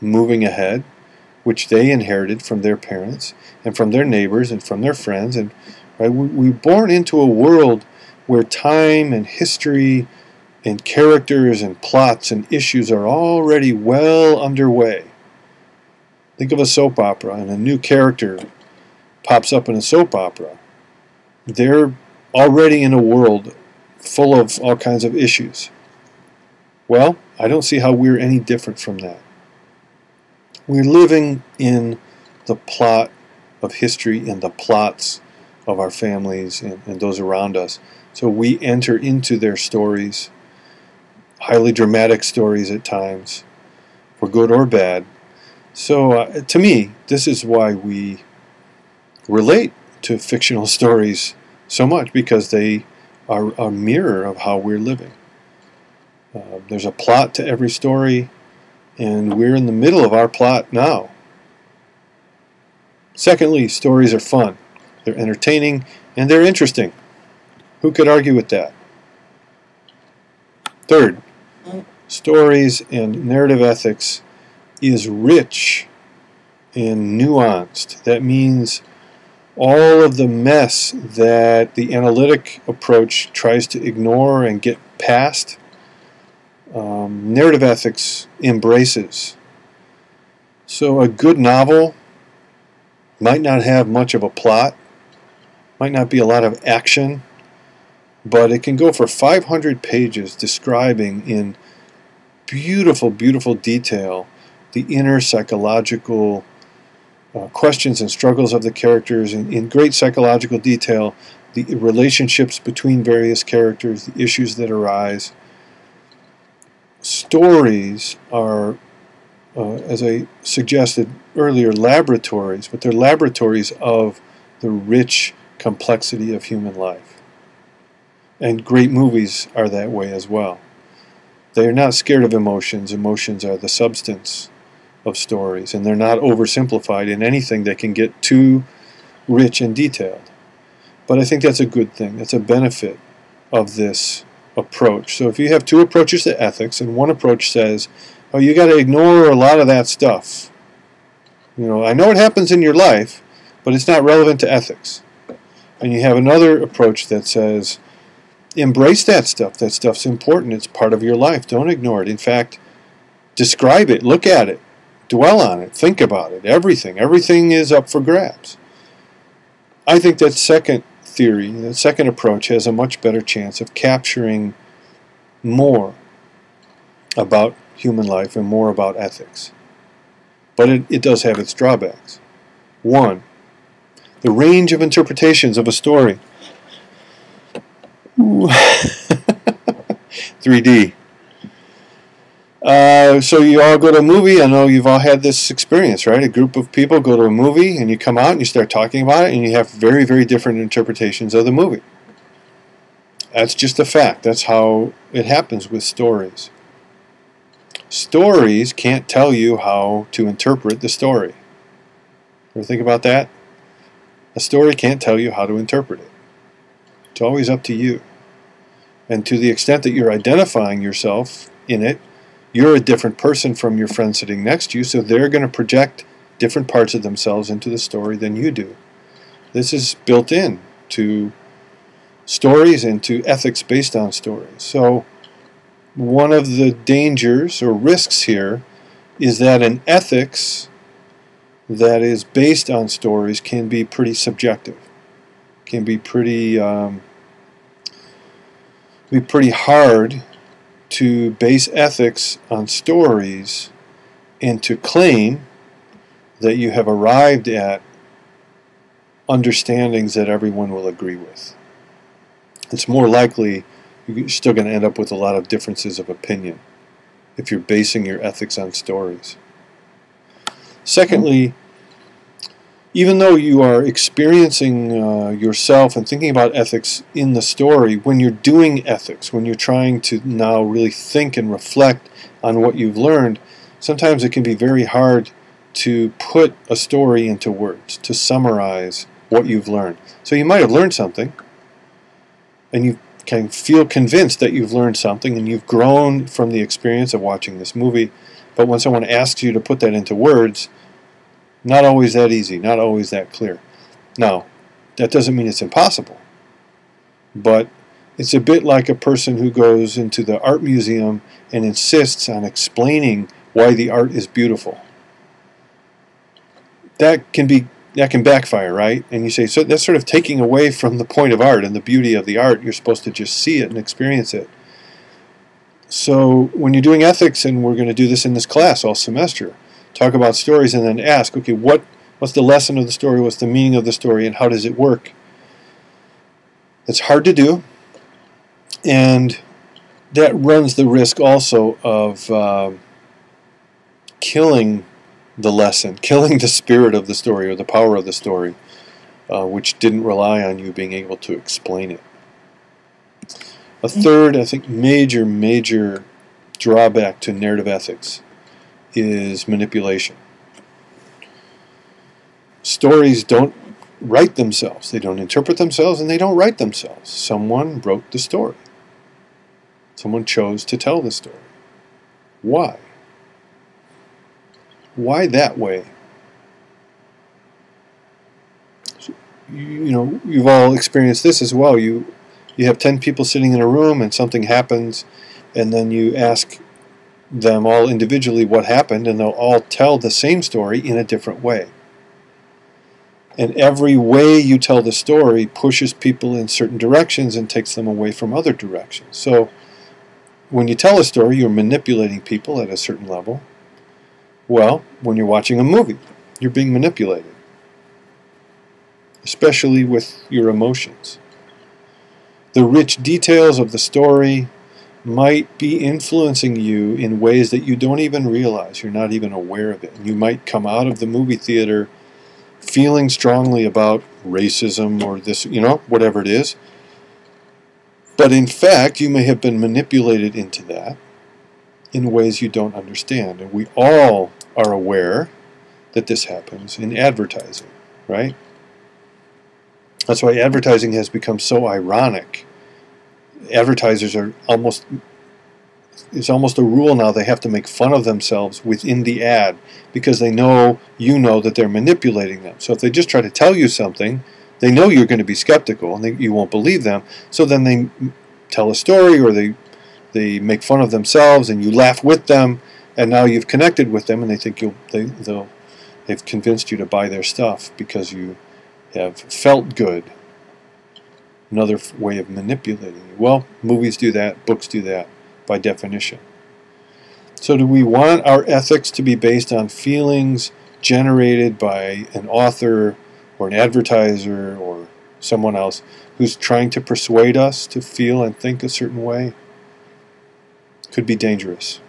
moving ahead, which they inherited from their parents and from their neighbors and from their friends. And right, we're born into a world where time and history and characters and plots and issues are already well underway. Think of a soap opera, and a new character pops up in a soap opera. They're already in a world full of all kinds of issues. Well, I don't see how we're any different from that. We're living in the plot of history and the plots of our families and those around us. So we enter into their stories, highly dramatic stories at times, for good or bad. So to me, this is why we relate to fictional stories so much, because they are a mirror of how we're living. There's a plot to every story, and we're in the middle of our plot now. Secondly, stories are fun. They're entertaining, and they're interesting. Who could argue with that? Third, stories and narrative ethics is rich and nuanced. That means all of the mess that the analytic approach tries to ignore and get past, narrative ethics embraces. So a good novel might not have much of a plot, might not be a lot of action, but it can go for 500 pages describing in beautiful, beautiful detail the inner psychological questions and struggles of the characters, in great psychological detail, the relationships between various characters, the issues that arise. Stories are, as I suggested earlier, laboratories, but they're laboratories of the rich complexity of human life. And great movies are that way as well. They are not scared of emotions. Emotions are the substance of stories, and they're not oversimplified in anything that can get too rich and detailed. But I think that's a good thing. That's a benefit of this approach. So if you have two approaches to ethics, and one approach says, oh, you got to ignore a lot of that stuff. You know, I know it happens in your life, but it's not relevant to ethics. And you have another approach that says, embrace that stuff. That stuff's important. It's part of your life. Don't ignore it. In fact, describe it. Look at it. Dwell on it. Think about it. Everything. Everything is up for grabs. I think that second theory, that second approach, has a much better chance of capturing more about human life and more about ethics. But it does have its drawbacks. One, the range of interpretations of a story. 3D. So you all go to a movie. I know you've all had this experience, right? A group of people go to a movie, and you come out and you start talking about it, and you have very, very different interpretations of the movie. That's just a fact. That's how it happens with stories. Stories can't tell you how to interpret the story. Ever think about that? A story can't tell you how to interpret it. It's always up to you. And to the extent that you're identifying yourself in it, you're a different person from your friend sitting next to you, so they're going to project different parts of themselves into the story than you do. This is built in to stories and to ethics based on stories. So one of the dangers or risks here is that an ethics that is based on stories can be pretty subjective, can be pretty hard to base ethics on stories and to claim that you have arrived at understandings that everyone will agree with. It's more likely you're still going to end up with a lot of differences of opinion if you're basing your ethics on stories. Secondly, even though you are experiencing yourself and thinking about ethics in the story, when you're doing ethics, when you're trying to now really think and reflect on what you've learned, sometimes it can be very hard to put a story into words, to summarize what you've learned. So you might have learned something, and you can feel convinced that you've learned something, and you've grown from the experience of watching this movie, But when someone asks you to put that into words, not always that easy, not always that clear. Now, that doesn't mean it's impossible, but it's a bit like a person who goes into the art museum and insists on explaining why the art is beautiful. That can backfire, right? And you say, so that's sort of taking away from the point of art and the beauty of the art. You're supposed to just see it and experience it. So when you're doing ethics, and we're going to do this in this class all semester, talk about stories and then ask, okay, what's the lesson of the story, what's the meaning of the story, and how does it work? It's hard to do, and that runs the risk also of killing the lesson, killing the spirit of the story or the power of the story, which didn't rely on you being able to explain it. A third, I think, major drawback to narrative ethics is manipulation. Stories don't write themselves. They don't interpret themselves, and they don't write themselves. Someone wrote the story. Someone chose to tell the story. Why? Why that way? You've all experienced this as well. You have 10 people sitting in a room and something happens, and then you ask them all individually what happened, and they'll all tell the same story in a different way. And every way you tell the story pushes people in certain directions and takes them away from other directions. So when you tell a story, you're manipulating people at a certain level. Well, when you're watching a movie, you're being manipulated, especially with your emotions. The rich details of the story might be influencing you in ways that you don't even realize. You're not even aware of it. And you might come out of the movie theater feeling strongly about racism or this, whatever it is. But in fact, you may have been manipulated into that in ways you don't understand. And we all are aware that this happens in advertising, right? That's why advertising has become so ironic. Advertisers are it's almost a rule now, they have to make fun of themselves within the ad because they know that they're manipulating them. So if they just try to tell you something, they know you're going to be skeptical and you won't believe them. So then they tell a story, or they make fun of themselves and you laugh with them, and now you've connected with them and they think they've convinced you to buy their stuff because you have felt good. Another way of manipulating you. Well, movies do that, books do that by definition. So do we want our ethics to be based on feelings generated by an author or an advertiser or someone else who's trying to persuade us to feel and think a certain way? Could be dangerous.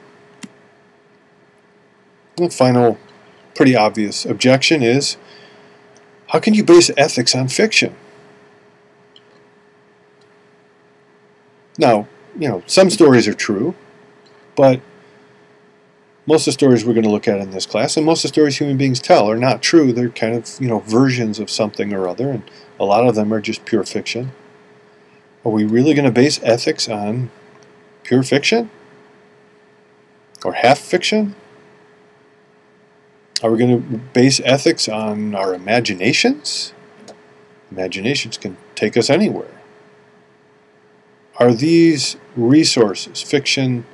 The final, pretty obvious objection is, how can you base ethics on fiction? Now, some stories are true, but most of the stories we're going to look at in this class, and most of the stories human beings tell, are not true. They're kind of, versions of something or other, and a lot of them are just pure fiction. Are we really going to base ethics on pure fiction? Or half fiction? Are we going to base ethics on our imaginations? Imaginations can take us anywhere. Are these resources, fiction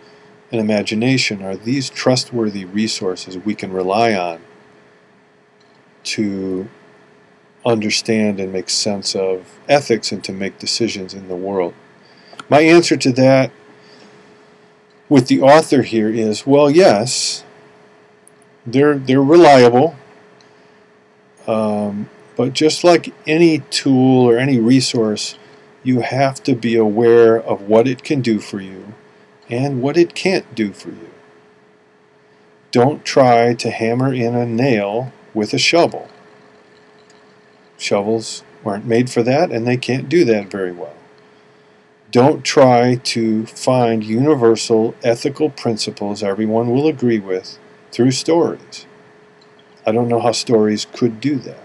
and imagination, are these trustworthy resources we can rely on to understand and make sense of ethics and to make decisions in the world? My answer to that with the author here is, well, yes, they're reliable, but just like any tool or any resource, you have to be aware of what it can do for you and what it can't do for you. Don't try to hammer in a nail with a shovel. Shovels weren't made for that, and they can't do that very well. Don't try to find universal ethical principles everyone will agree with through stories. I don't know how stories could do that.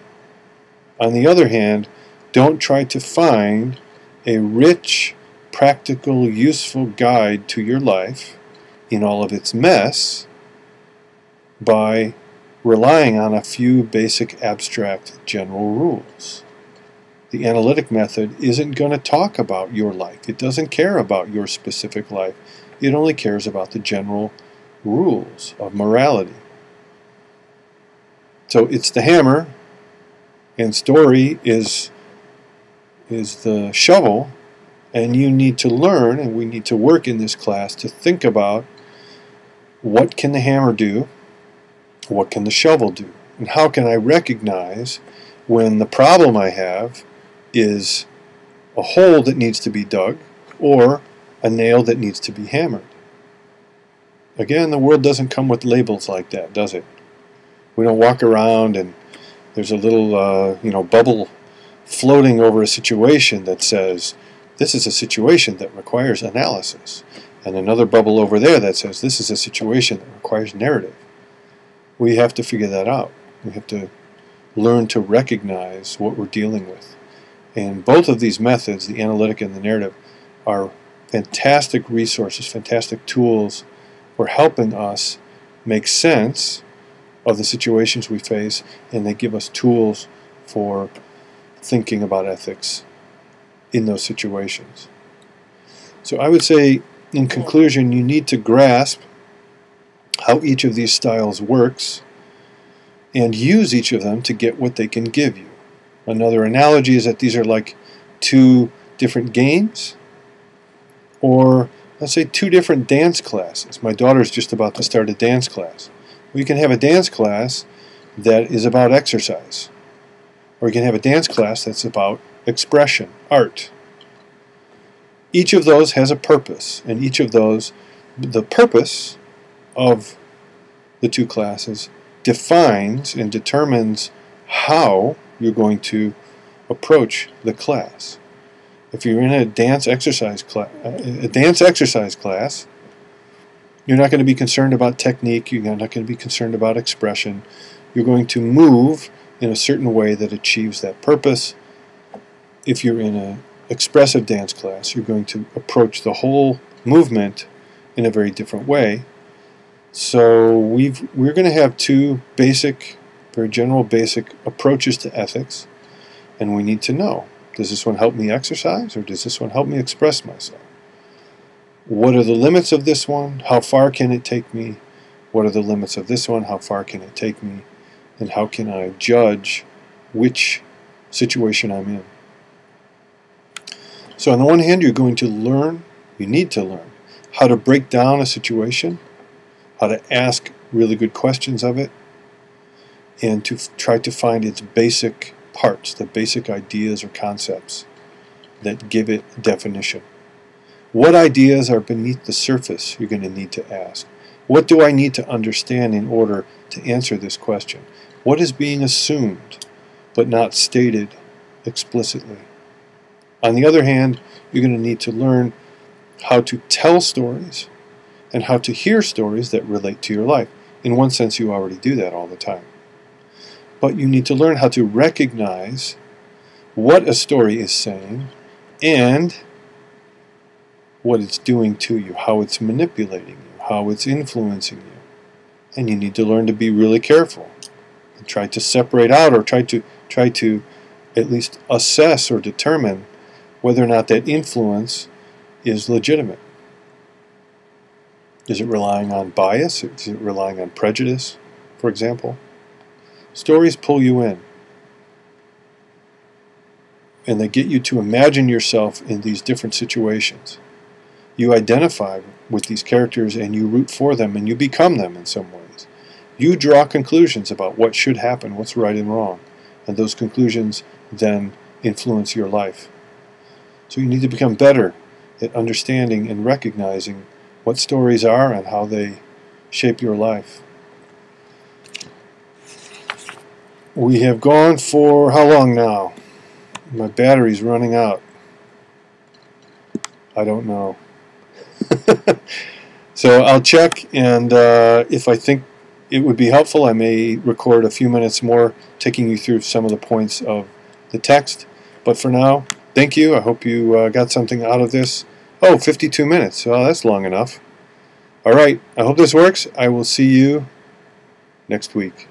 On the other hand, don't try to find a rich, practical, useful guide to your life in all of its mess by relying on a few basic abstract general rules. The analytic method isn't going to talk about your life. It doesn't care about your specific life. It only cares about the general rules of morality. So it's the hammer, and story is the shovel, and you need to learn, and we need to work in this class to think about what can the hammer do, what can the shovel do, and how can I recognize when the problem I have is a hole that needs to be dug or a nail that needs to be hammered. Again, the world doesn't come with labels like that, does it? We don't walk around and there's a little bubble floating over a situation that says, this is a situation that requires analysis. And another bubble over there that says, this is a situation that requires narrative. We have to figure that out. We have to learn to recognize what we're dealing with. And both of these methods, the analytic and the narrative, are fantastic resources, fantastic tools for helping us make sense of the situations we face, and they give us tools for thinking about ethics in those situations. So I would say, in conclusion, you need to grasp how each of these styles works and use each of them to get what they can give you. Another analogy is that these are like two different games, or let's say two different dance classes. My daughter's just about to start a dance class. We can have a dance class that is about exercise, or you can have a dance class that's about expression, art. Each of those has a purpose, and each of those, the purpose of the two classes defines and determines how you're going to approach the class. If you're in a dance exercise class, you're not going to be concerned about technique, you're not going to be concerned about expression. You're going to move in a certain way that achieves that purpose. If you're in an expressive dance class, you're going to approach the whole movement in a very different way. So we're going to have two basic, very general basic approaches to ethics, and we need to know, does this one help me exercise, or does this one help me express myself? What are the limits of this one? How far can it take me? What are the limits of this one? How far can it take me? And how can I judge which situation I'm in? So on the one hand, you're going to learn, you need to learn, how to break down a situation, how to ask really good questions of it, and to try to find its basic parts, the basic ideas or concepts that give it definition. What ideas are beneath the surface you're going to need to ask? What do I need to understand in order to answer this question? What is being assumed but not stated explicitly? On the other hand, you're going to need to learn how to tell stories and how to hear stories that relate to your life. In one sense, you already do that all the time. But you need to learn how to recognize what a story is saying and what it's doing to you, how it's manipulating you, how it's influencing you. And you need to learn to be really careful and try to separate out, or try to at least assess or determine whether or not that influence is legitimate. Is it relying on bias? Is it relying on prejudice, for example? Stories pull you in, and they get you to imagine yourself in these different situations. You identify with these characters and you root for them and you become them in some ways. You draw conclusions about what should happen, what's right and wrong, and those conclusions then influence your life. So you need to become better at understanding and recognizing what stories are and how they shape your life. We have gone for how long now? My battery's running out. I don't know. So I'll check, and if I think it would be helpful, I may record a few minutes more taking you through some of the points of the text. But for now, thank you. I hope you got something out of this. Oh, 52 minutes. Well, that's long enough. All right. I hope this works. I will see you next week.